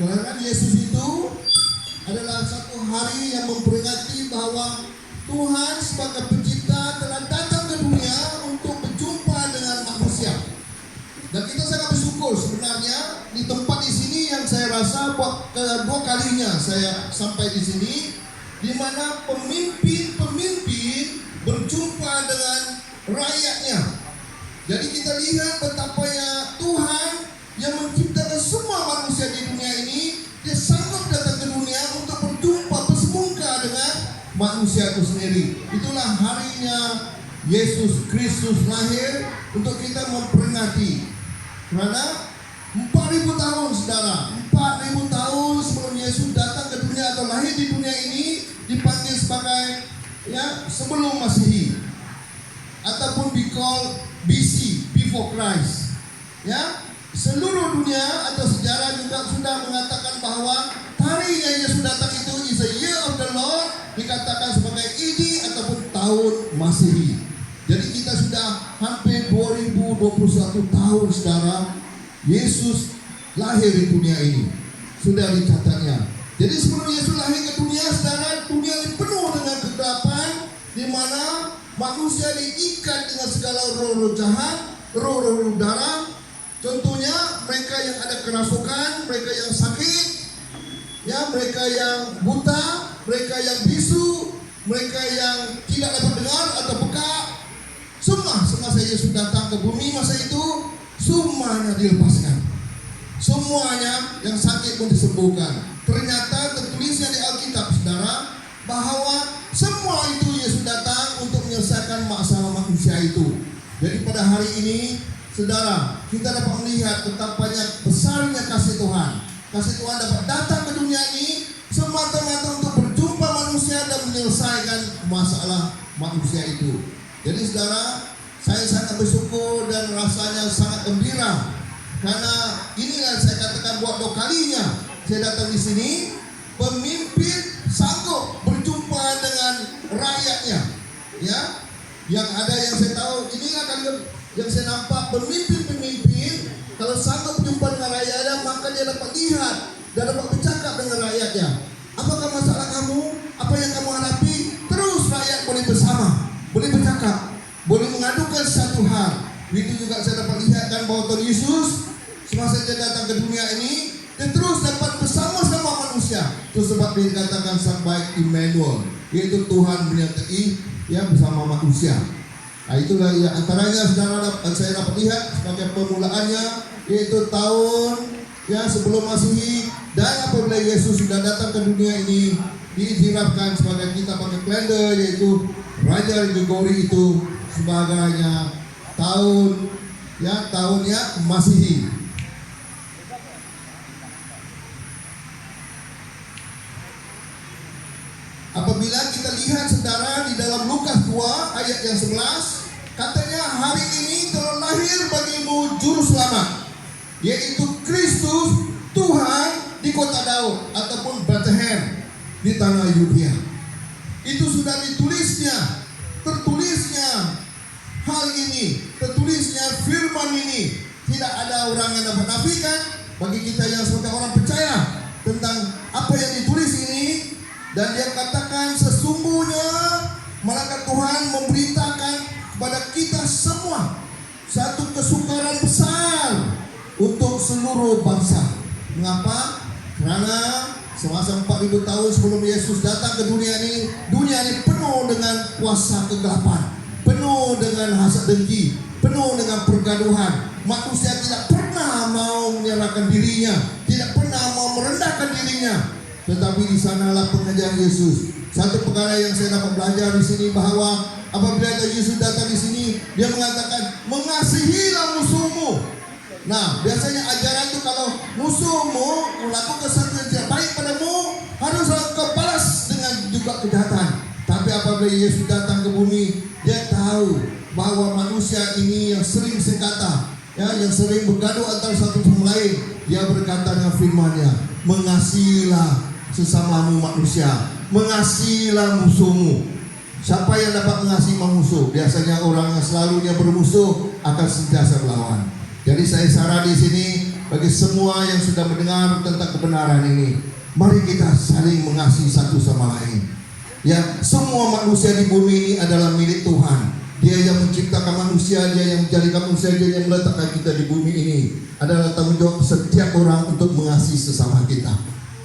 Kelahiran Yesus itu adalah satu hari yang memperingati bahwa Tuhan sebagai pencipta telah datang ke dunia untuk berjumpa dengan manusia. Dan kita sangat bersyukur sebenarnya di tempat di sini yang saya rasa kedua kalinya saya sampai di sini, di mana pemimpin-pemimpin berjumpa dengan rakyatnya. Jadi kita lihat betapa ya Tuhan yang menciptakan semua manusia di dunia ini, dia sanggup datang ke dunia untuk berjumpa bersemuka dengan manusia itu sendiri. Itulah harinya Yesus Kristus lahir untuk kita memperingati. Karena 4.000 tahun saudara, 4.000 tahun sebelum Yesus datang ke dunia atau lahir di dunia ini dipanggil sebagai ya sebelum Masehi, ataupun be called BC, before Christ. Ya, seluruh dunia atau sejarah juga sudah mengatakan bahwa hari yang Yesus datang itu is a year of the Lord, dikatakan sebagai ini ataupun tahun Masehi. Jadi kita sudah hampir 2021 tahun saudara Yesus lahir di dunia ini. Sudah dicatatnya. Jadi sebelum Yesus lahir ke dunia saudara, dunia ini penuh dengan kegelapan, di mana manusia diikat dengan segala roh-roh jahat, roh-roh darah. Contohnya mereka yang ada kerasukan, mereka yang sakit, ya, mereka yang buta, mereka yang bisu, mereka yang tidak dapat dengar atau pekak. Semasa Yesus datang ke bumi masa itu, semuanya dilepaskan. Semuanya yang sakit pun disembuhkan. Ternyata tertulisnya di Alkitab saudara, bahwa semua itu Yesus datang untuk menyelesaikan masalah manusia itu. Jadi pada hari ini saudara, kita dapat melihat betapa besarnya kasih Tuhan. Kasih Tuhan dapat datang ke dunia ini semata-mata untuk berjumpa manusia dan menyelesaikan masalah manusia itu. Jadi saudara, saya sangat bersyukur dan rasanya sangat gembira, karena inilah saya katakan buat dua kalinya saya datang di sini. Pemimpin sanggup berjumpa dengan rakyatnya, ya. Yang ada yang saya tahu, inilah kan yang saya nampak, pemimpin-pemimpin kalau sanggup berjumpa dengan rakyatnya, maka dia dapat lihat dan dapat bercakap dengan rakyatnya. Apakah masalah kamu? Apa yang kamu hadapi? Terus rakyat boleh bersama, boleh bercakap, boleh mengadukan satu hal. Itu juga saya dapat lihatkan bahwa Tuhan Yesus semasa dia datang ke dunia ini, dia terus dapat bersama-sama manusia. Itu sebab dikatakan sang baik Immanuel, yaitu Tuhan menyertai ya bersama manusia. Nah itulah ya, antaranya saya dapat lihat sebagai permulaannya, yaitu tahun ya sebelum Masehi. Dan apabila Yesus sudah datang ke dunia ini, diiktirafkan sebagai kita pakai kalender, yaitu Raja Gregory itu sebagainya tahunnya Masehi. Apabila kita lihat saudara di dalam Lukas 2 ayat yang 11, katanya hari ini telah lahir bagimu juru selamat, yaitu Kristus Tuhan di kota Daud ataupun Bethlehem di tanah Yudea. Itu sudah tertulisnya hal ini, tertulisnya firman ini. Tidak ada orang yang dapat nafikan bagi kita yang sebagai orang percaya tentang apa yang ditulis ini. Dan dia katakan sesungguhnya malaikat Tuhan memberitakan kepada kita semua satu kesukaran besar untuk seluruh bangsa. Mengapa? Karena semasa 4.000 tahun sebelum Yesus datang ke dunia ini penuh dengan kuasa kegelapan, penuh dengan hasad dengki, penuh dengan pergaduhan. Manusia tidak pernah mau menyerahkan dirinya, tidak pernah mau merendahkan dirinya. Tetapi di sanalah pengajaran Yesus. Satu perkara yang saya dapat belajar di sini, bahwa apabila Yesus datang di sini, dia mengatakan mengasihilah musuhmu. Nah, biasanya ajaran itu kalau musuhmu melakukan sesuatu yang tidak baik padamu, harus kau balas dengan juga kejahatan. Tapi apabila Yesus datang ke bumi, dia tahu bahwa manusia ini yang sering sekata, ya, yang sering bergaduh antara satu sama lain, dia berkata dengan firman-Nya, mengasihilah sesamamu manusia, mengasihilah musuhmu. Siapa yang dapat mengasihi musuh? Biasanya orang yang selalunya bermusuh akan sentiasa melawan. Jadi saya saran di sini bagi semua yang sudah mendengar tentang kebenaran ini, mari kita saling mengasihi satu sama lain. Ya, semua manusia di bumi ini adalah milik Tuhan. Dia yang menciptakan manusia, Dia yang menjadikan manusia, Dia yang meletakkan kita di bumi ini. Adalah tanggung jawab setiap orang untuk mengasihi sesama kita.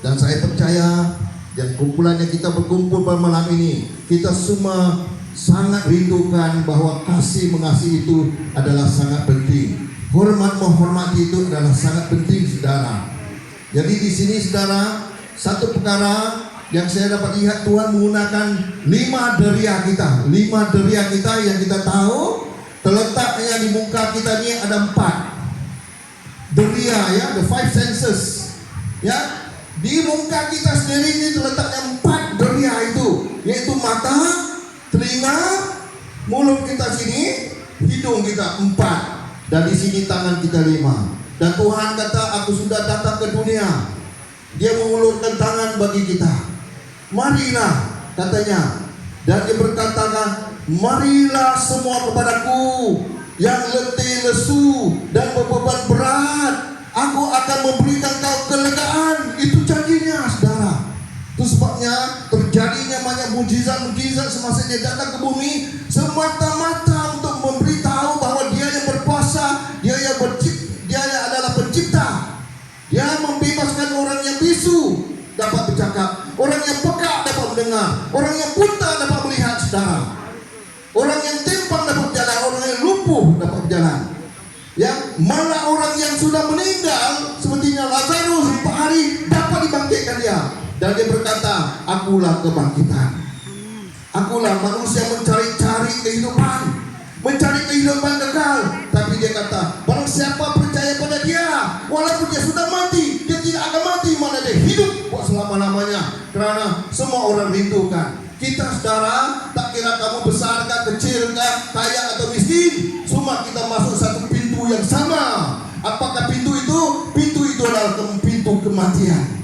Dan saya percaya, dan kumpulannya kita berkumpul pada malam ini, kita semua sangat rindukan bahwa kasih mengasihi itu adalah sangat penting. Hormat menghormati itu adalah sangat penting, saudara. Jadi di sini, saudara, satu perkara yang saya dapat lihat, Tuhan menggunakan 5 deria kita. 5 deria kita yang kita tahu terletaknya di muka kita ini ada 4 deria, ya, the 5 senses. Ya, di muka kita sendiri ini terletaknya 4 deria itu, yaitu mata, telinga, mulut kita sini, hidung kita 4, dan di sini tangan kita 5. Dan Tuhan kata, aku sudah datang ke dunia. Dia mengulurkan tangan bagi kita. Marilah, katanya. Dan dia berkata, marilah semua kepadaku yang letih lesu dan berbeban berat, aku akan memberikan kau kelegaan. Itu janjinya, saudara. Itu sebabnya terjadinya banyak mujizat-mujizat semasa dia datang ke bumi, semata-mata untuk memberitahu bahwa dia yang berkuasa, dia yang adalah pencipta. Dia membebaskan orang yang bisu dapat bercakap, orang yang peka dapat mendengar, orang yang buta dapat melihat, saudara. Orang yang timpang dapat berjalan, orang yang lumpuh dapat berjalan. Ya, malah orang yang sudah meninggal sepertinya Lazarus 4 hari dapat dibangkitkan dia. Dan dia berkata, akulah kebangkitan. Akulah manusia mencari-cari kehidupan, mencari kehidupan kekal. Tapi dia kata, barang siapa percaya pada dia, walaupun dia sudah mati, dia tidak akan mati, mana dia hidup buat selama-lamanya. Karena semua orang rindukan kita, saudara. Tak kira kamu besar kah, kecil kah, kaya atau miskin, semua kita masuk satu pintu yang sama. Apakah pintu itu? Pintu itu adalah pintu kematian.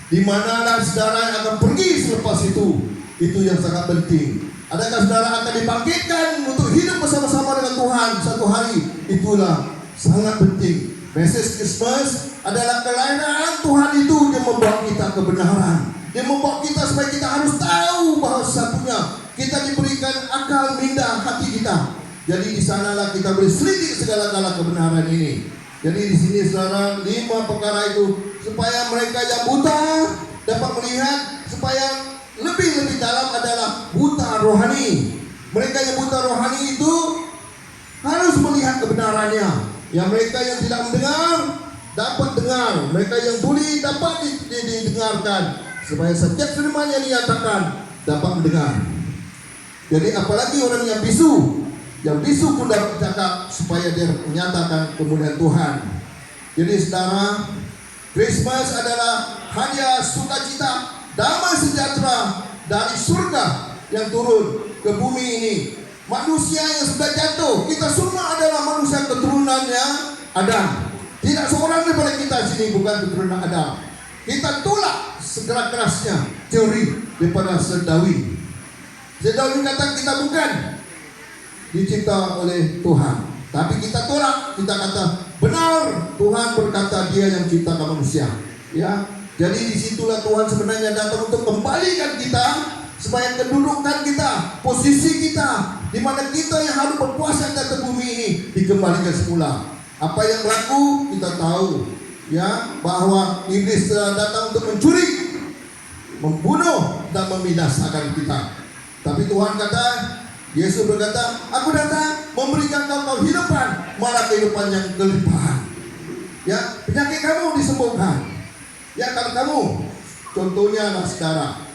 Di manalah saudara yang akan pergi selepas itu? Itu yang sangat penting. Adakah saudara akan dibangkitkan untuk hidup bersama-sama dengan Tuhan satu hari? Itulah sangat penting. Message Christmas adalah kelahiran Tuhan itu. Dia membawa kita kebenaran. Dia membawa kita supaya kita harus tahu bahwa satunya kita diberikan akal minda hati kita. Jadi di sanalah kita boleh selidik segala-gala kebenaran ini. Jadi di sini, saudara, 5 perkara itu supaya mereka yang buta dapat melihat, supaya lebih dalam adalah buta rohani. Mereka yang buta rohani itu harus melihat kebenarannya. Yang mereka yang tidak mendengar dapat dengar. Mereka yang tuli dapat didengarkan. Supaya setiap firman yang dinyatakan dapat mendengar. Jadi apalagi orang yang bisu. Yang bisu pun dapat bercakap supaya dia menyatakan kemuliaan Tuhan. Jadi saudara, Christmas adalah hadiah sukacita, damai sejahtera dari surga yang turun ke bumi ini. Manusia yang sudah jatuh, kita semua adalah manusia keturunannya Adam. Tidak seorang daripada kita sini bukan keturunan Adam. Kita tolak segera kerasnya teori daripada Sedawi. Sedawi kata kita bukan dicipta oleh Tuhan, tapi kita tolak. Kita kata benar, Tuhan berkata dia yang ciptakan manusia. Ya, jadi disitulah Tuhan sebenarnya datang untuk kembalikan kita supaya kedudukan kita, posisi kita, di mana kita yang harus berkuasa di atas bumi ini dikembalikan semula. Apa yang berlaku kita tahu, ya, bahwa iblis datang untuk mencuri, membunuh dan membinasakan kita. Tapi Tuhan kata, Yesus berkata, aku datang memberikan kau kehidupan, malah kehidupan yang kelimpahan. Ya, penyakit kamu disembuhkan. Ya, kalau kamu, contohnya lah saudara,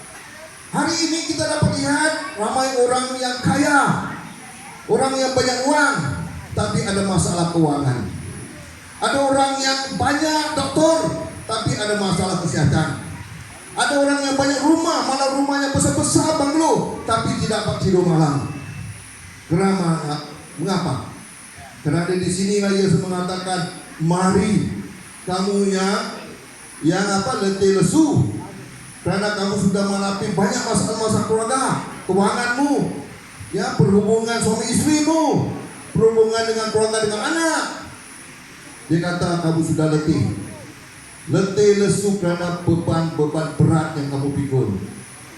hari ini kita dapat lihat ramai orang yang kaya, orang yang banyak uang, tapi ada masalah keuangan. Ada orang yang banyak doktor, tapi ada masalah kesehatan. Ada orang yang banyak rumah, malah rumahnya besar-besar banglo, tapi tidak dapat tidur malam. Kenapa? Mengapa? Karena di sini Yesus mengatakan, mari kamu yang letih lesu, karena kamu sudah mengalami banyak masalah keluarga, keuanganmu, ya, perhubungan suami istrimu, perhubungan dengan keluarga, dengan anak. Dia kata kamu sudah letih. Letih lesu karena beban-beban berat yang kamu pikul.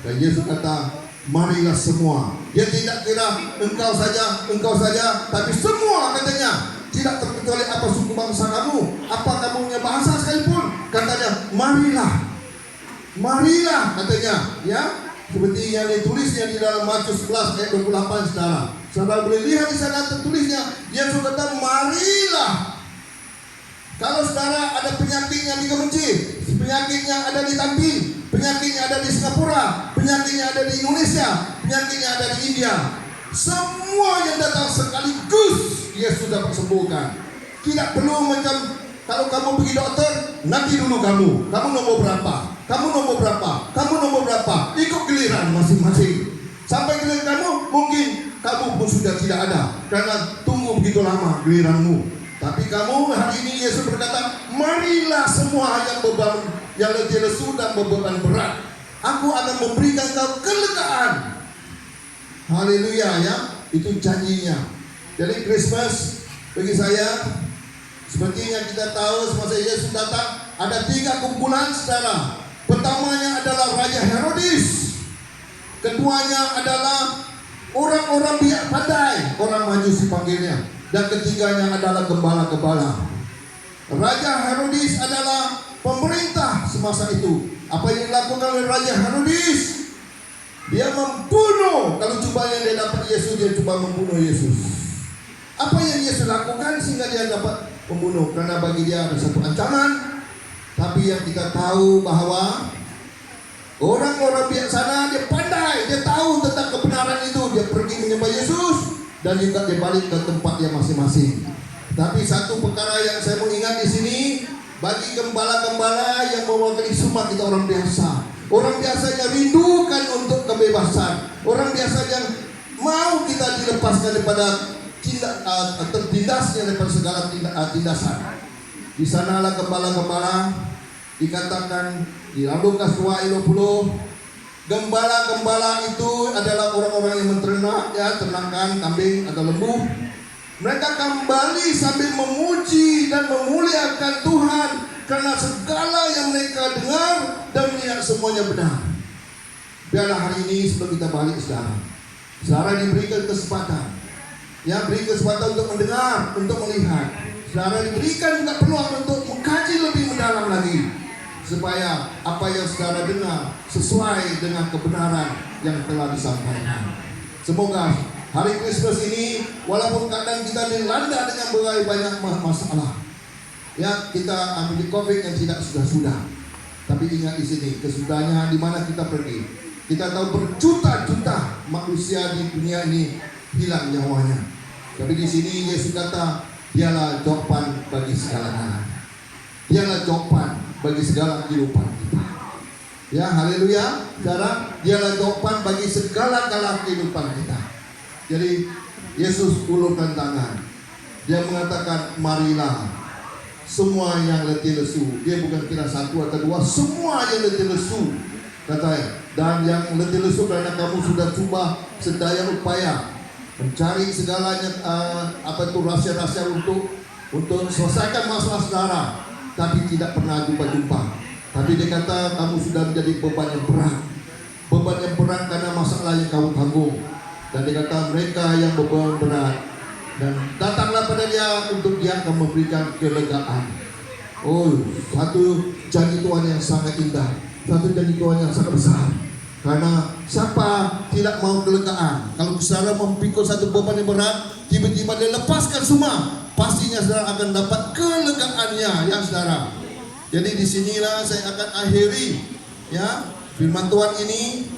Dan Yesus kata, marilah semua. Dia tidak kira engkau saja, tapi semua katanya. Tidak terkecuali apa suku bangsa kamu, apa kamu punya bahasa sekalipun. Katanya, marilah katanya, ya. Seperti yang ditulisnya di dalam Matius 11 ayat 28, saudara. Saudara boleh lihat di sana tertulisnya, Yesus kata, marilah. Kalau saudara ada penyakitnya di Kemenci, penyakitnya ada di Tampin, penyakitnya ada di Singapura, penyakitnya ada di Indonesia, penyakitnya ada di India, semua yang datang sekaligus Yesus dapat sembuhkan. Tidak perlu macam kalau kamu pergi dokter, nanti dulu kamu nomor berapa, kamu nomor berapa, ikut giliran masing-masing. Sampai giliran kamu, mungkin kamu pun sudah tidak ada, karena tunggu begitu lama giliranmu. Tapi kamu hari ini Yesus berkata, marilah semua yang letih lesu dan beban berat, aku akan memberikan kau kelegaan. Haleluya, ya, itu janjinya. Jadi Christmas bagi saya, seperti yang kita tahu semasa Yesus datang, ada 3 kumpulan saudara. Pertamanya adalah Raja Herodes, keduanya adalah orang-orang biak pandai, orang Majusi panggilnya, dan ketiganya adalah gembala-gembala. Raja Herodes adalah pemerintah semasa itu. Apa yang dilakukan oleh Raja Herodes? Dia membunuh. Kalau cobaan yang dia dapat Yesus, dia coba membunuh Yesus. Apa yang Yesus lakukan sehingga dia dapat membunuh? Karena bagi dia ada satu ancaman. Tapi yang kita tahu bahwa orang-orang biasa dia pandai, dia tahu tentang kebenaran itu. Dia pergi menyembah Yesus dan juga dia balik ke tempat dia masing-masing. Tapi satu perkara yang saya mau ingat di sini, bagi gembala-gembala yang mewakili semua kita orang biasa. Orang biasa yang rindukan untuk kebebasan. Orang biasa yang mau kita dilepaskan daripada terdindasnya daripada segala tindasan. Di sanalah gembala-gembala dikatakan di Lukas 2:20, gembala-gembala itu adalah orang-orang yang menternak, ya, ternakan kambing atau lembu. Mereka kembali sambil memuji dan memuliakan Tuhan karena segala yang mereka dengar dan melihat semuanya benar. Biarlah hari ini sebelum kita balik saudara diberikan kesempatan, ya, beri kesempatan untuk mendengar, untuk melihat. Saudara diberikan juga peluang untuk mengkaji lebih mendalam lagi, supaya apa yang saudara dengar sesuai dengan kebenaran yang telah disampaikan. Semoga hari Kristus ini, walaupun kadang kita dilanda dengan berbagai banyak masalah, ya, kita ambil COVID yang tidak sudah-sudah. Tapi ingat di sini, kesudahnya di mana kita pergi. Kita tahu berjuta-juta manusia di dunia ini hilang nyawanya. Tapi di sini Yesus kata, dialah jawaban bagi segala-galanya. Dialah jawaban bagi segala kehidupan kita. Ya, haleluya. Saudara, dialah jawaban bagi segala-galanya kehidupan kita. Jadi Yesus ulurkan tangan. Dia mengatakan, marilah semua yang letih lesu. Dia bukan kira 1 atau 2, semua yang letih lesu, katanya. Dan yang letih lesu karena kamu sudah coba sedaya upaya mencari segalanya, rahasia-rahasia untuk selesaikan masalah saudara, tapi tidak pernah jumpa. Tapi dia kata kamu sudah menjadi beban yang berat karena masalah yang kamu tanggung. Dan dia kata mereka yang beban berat, dan datanglah pada dia untuk dia akan memberikan kelegaan. Oh, satu janji Tuhan yang sangat indah, satu janji Tuhan yang sangat besar. Karena siapa tidak mau kelegaan? Kalau saudara memikul satu beban yang berat, tiba-tiba dia lepaskan semua, pastinya saudara akan dapat kelegaannya, ya saudara. Jadi disinilah saya akan akhiri, ya, firman Tuhan ini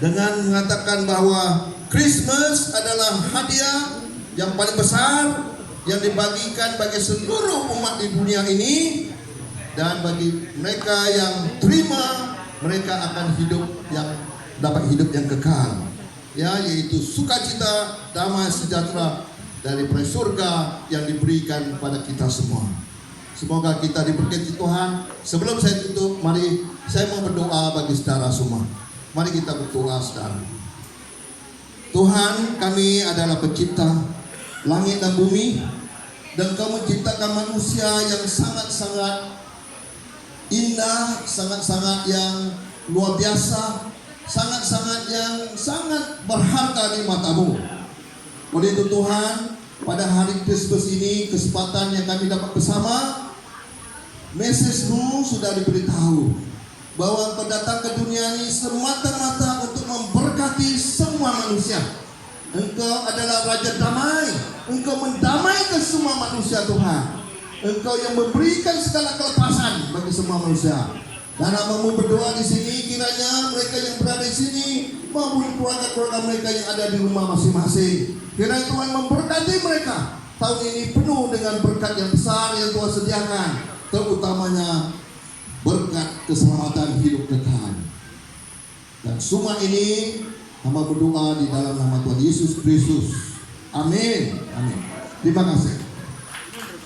dengan mengatakan bahwa Christmas adalah hadiah yang paling besar yang dibagikan bagi seluruh umat di dunia ini, dan bagi mereka yang terima, mereka akan dapat hidup yang kekal, ya, yaitu sukacita, damai sejahtera dari surga yang diberikan pada kita semua. Semoga kita diberkati Tuhan. Sebelum saya tutup, mari saya mau berdoa bagi saudara semua. Mari kita berdoa, saudara. Tuhan, kami adalah pencipta langit dan bumi. Dan Engkau menciptakan manusia yang sangat-sangat indah, sangat-sangat yang luar biasa, sangat-sangat yang sangat berharga di mata-Mu. Oleh itu Tuhan, pada hari Kristus ini, kesempatan yang kami dapat bersama, message-Mu sudah diberitahu bahwa Engkau datang ke dunia ini semata-mata untuk memberkati semua manusia. Engkau adalah Raja Damai. Engkau mendamaikan semua manusia Tuhan. Engkau yang memberikan segala kelepasan bagi semua manusia. Dan hamba-Mu berdoa di sini, kiranya mereka yang berada di sini maupun keluarga-keluarga mereka yang ada di rumah masing-masing, kiranya Tuhan memberkati mereka. Tahun ini penuh dengan berkat yang besar yang Tuhan sediakan, terutamanya berkat keselamatan hidup kekal. Dan semua ini hamba berdoa di dalam nama Tuhan Yesus Kristus. Amin. Amin. Terima kasih.